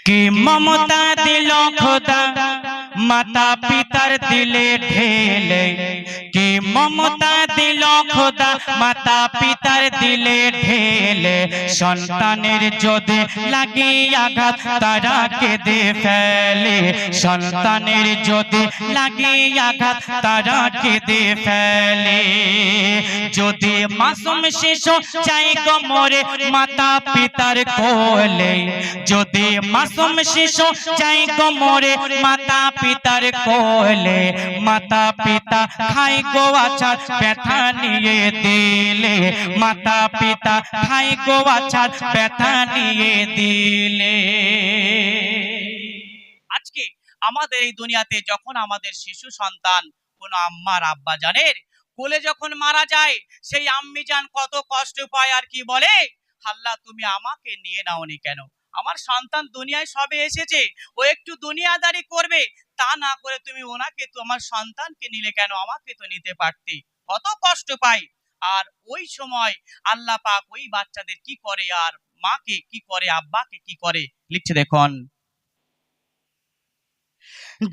कि ममता दिल खुदा माता पितार दिले ढेले कि ममता दिल खुदा माता पितार दिले ढेले सन्तानेर जोदे लागे आघात तारा केঁদে ফেলে सन्तानेर जोदे लागे आघात तारा केঁদে ফেলে जोदि मासूम शिशु चाय गो मोरे माता पितार कोले जोदि मासूम शिशु चाय गो मोरे माता पितार कोले माता पिता खाई गो आचार व्यथा निये दिले माता पिता खाई गो आचार व्यथा निये दिले আজকে আমাদের এই দুনিয়াতে যখন আমাদের শিশু সন্তান কোন আম্মার আব্বা জানের কোলে যখন মারা যায় সেই আম্মি জান কত কষ্ট পায় আর কি বলে আল্লাহ তুমি আমাকে নিয়ে নাওনি কেন আমার সন্তান দুনিয়ায় সবে এসেছে ও একটু দুনিয়াদারি করবে তা না করে তুমি ওনাকে তোমার সন্তানকে নিলে কেন আমাকে তো নিতে পারতে কত কষ্ট পায় আর ওই সময় আল্লাহ পাক ওই বাচ্চাদের কি করে আর মাকে কি করে আব্বাকে কি করে লিখছে দেখুন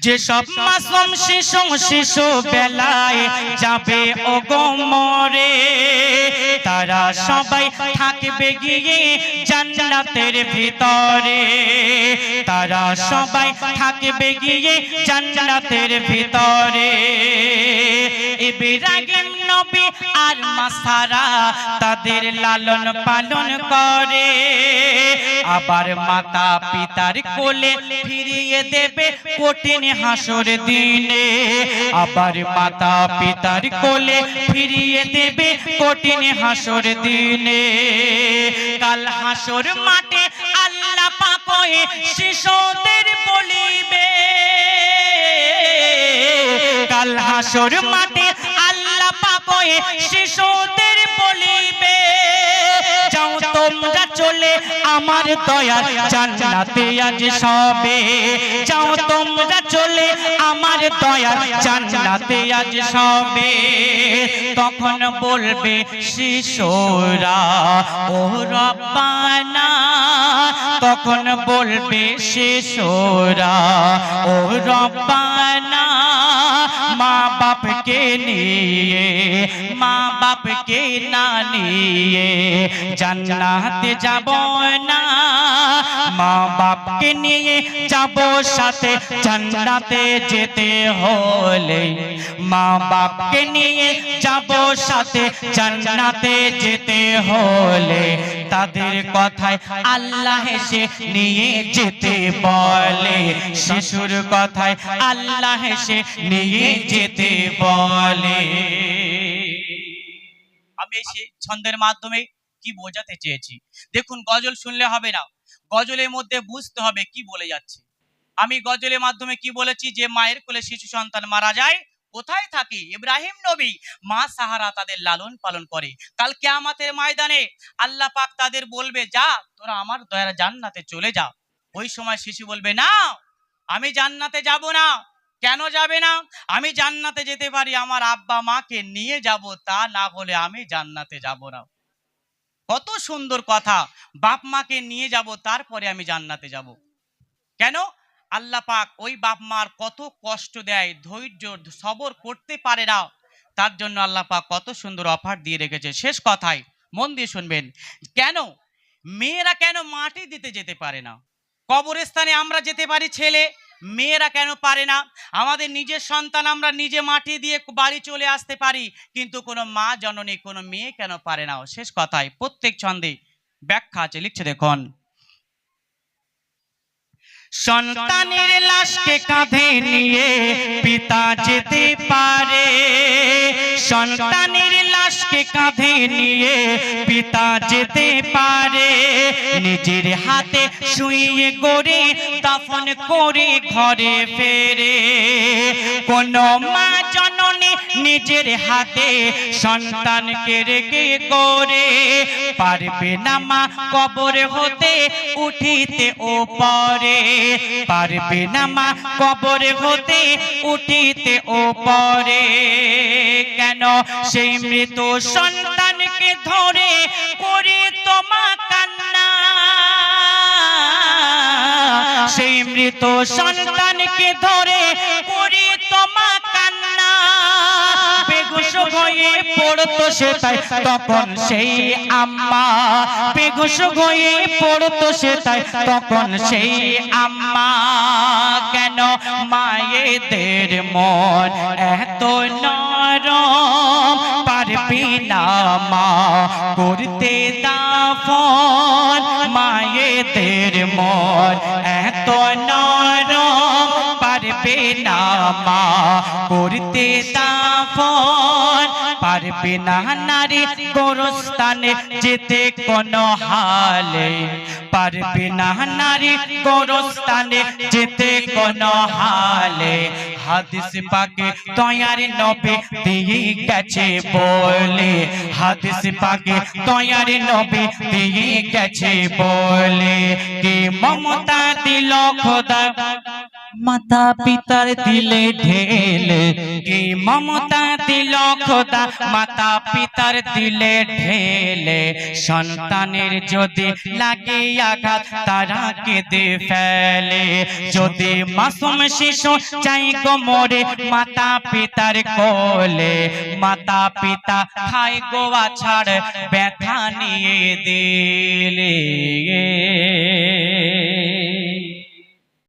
যে সব মাসুম শিশু বেলায় যাবে ওগো মরে তারা সবাই থাকবে গিয়ে জান্নাতের ভিতরে তারা সবাই থাকবে গিয়ে জান্নাতের ভিতরে ইব্রাহিম নবী আর মাসারা তাদের লালন পালন করে আবার মাতা পিতার কোলে ফিরিয়ে দেবে কঠিন হাসর দিনে আবার মাতা পিতার কোলে ফিরিয়ে দেবে কঠিন হাসর দিনে কাল হাসর মাঠে আল্লাহ পাক শিশুদের বলিবে কাল হাসর মাঠে আল্লাহ পাক শিশুদের বলিবে যাও তোমরা চলে আমার দয়ার জান্নাতে আজ সবে যাও তোমরা চলে আমার দয়ার জান্নাতে আজ সবে তখন বলবে শিশুরা ও রব্বানা তখন বলবে শিশুরা ও রব্বানা মা বাপকে নিয়ে মা বাপকে না নিয়ে জান্নাতে যাব না মা বাপকে নিয়ে যাব সাথে জান্নাতে যেতে হলে মা বাপকে নিয়ে যাব সাথে জান্নাতে যেতে হলে তাদের কথায় আল্লাহ হেসে নিয়ে যেতে বলে শিশুর কথায় আল্লাহ হেসে নিয়ে যেতে বলে আমি এই ছন্দের মাধ্যমে কি বোঝাতে চেয়েছি দেখুন গজল শুনলে হবে না গজলের মধ্যে বুঝতে হবে কি বলে যাচ্ছে আমি গজলের মাধ্যমে কি বলেছি যে মায়ের কোলে শিশু সন্তান মারা যায় কোথায় থাকে ইব্রাহিম নবী মা সাহারা তাদের লালন পালন করে কাল কিয়ামতের ময়দানে আল্লাহ পাক তাদের বলবে যা তোরা আমার দয়ার জান্নাতে চলে যা ওই সময় শিশু বলবে না আমি জান্নাতে যাব না কেন যাবে না আমি জান্নাতে যেতে পারি আমার আব্বা মাকে নিয়ে যাব তা না হলে আমি জান্নাতে যাব না কত সুন্দর কথা বাপ মাকে নিয়ে যাব তারপরে আমি জান্নাতে যাব কেন আল্লাহ পাক ওই বাপ মার কত কষ্ট দেয় ধৈর্য সবর করতে পারে না তার জন্য আল্লাহ পাক কত সুন্দর অফার দিয়ে রেখেছে শেষ কথায় মন দিয়ে শুনবেন কেন মেয়েরা কেন মাটি দিতে যেতে পারে না কবরস্থানে আমরা যেতে পারি ছেলে মেয়েরা কেন পারে না আমাদের নিজের সন্তান আমরা নিজে মাটি দিয়ে বাড়ি চলে আসতে পারি কিন্তু কোনো মা জননী কোনো মেয়ে কেন পারে না শেষ কথায় প্রত্যেক ছন্দে ব্যাখ্যা আছে লিখছে দেখুন সন্তানের লাশকে কাঁধে নিয়ে পিতা যেতে পারে সন্তানের লাশকে কাঁধে নিয়ে পিতা যেতে পারে নিজের হাতে শুইয়ে গড়ে দাফন করে ঘরে ফেরে কোন মা জননী নিজের হাতে সন্তানকে রেখে করে পারবে না মা কবর হতে উঠিতে ওপরে পারবে না মা কবর হতে উঠিতে ওপরে কেন সেই মৃত সন্তানকে ধরে করে তোমা কান্না সেই মৃত সন্তানকে ধরে করি তোমা কান্না বেহুশ হয়ে পড়তো সেটাই তখন সেই আম্মা বেহুশ হয়ে পড়তো সেটাই তখন সেই আম্মা কেন মায়েদের মন এত নরম পারবি না মা করতে দাফন মায়েদের মন এত নরম পারবে না মা করতে দাফন পারবে না নারী গোরস্থানে যেতে কোনো হালে পারবে না নারী গোরস্থানে যেতে কোনো হালে হাদিস পাকে তয়ার নবী দিয়ে গেছে বলে হাদিস পাকে তয়ার নবী দিয়ে গেছে বলে কি মমতা দিল খোদা মাতা পিতার দিলে ঢেলে কি মমতা দিল খোদা মাতা পিতার দিলে ঢেলে সন্তানের যদি লাগে আঘাত তারা কেঁদে ফেলে যদি মাসুম শিশু চাই গো মরে মাতা পিতার কোলে মাতা পিতা খায় গোয়া ছাড় ব্যথা নিয়ে দিলে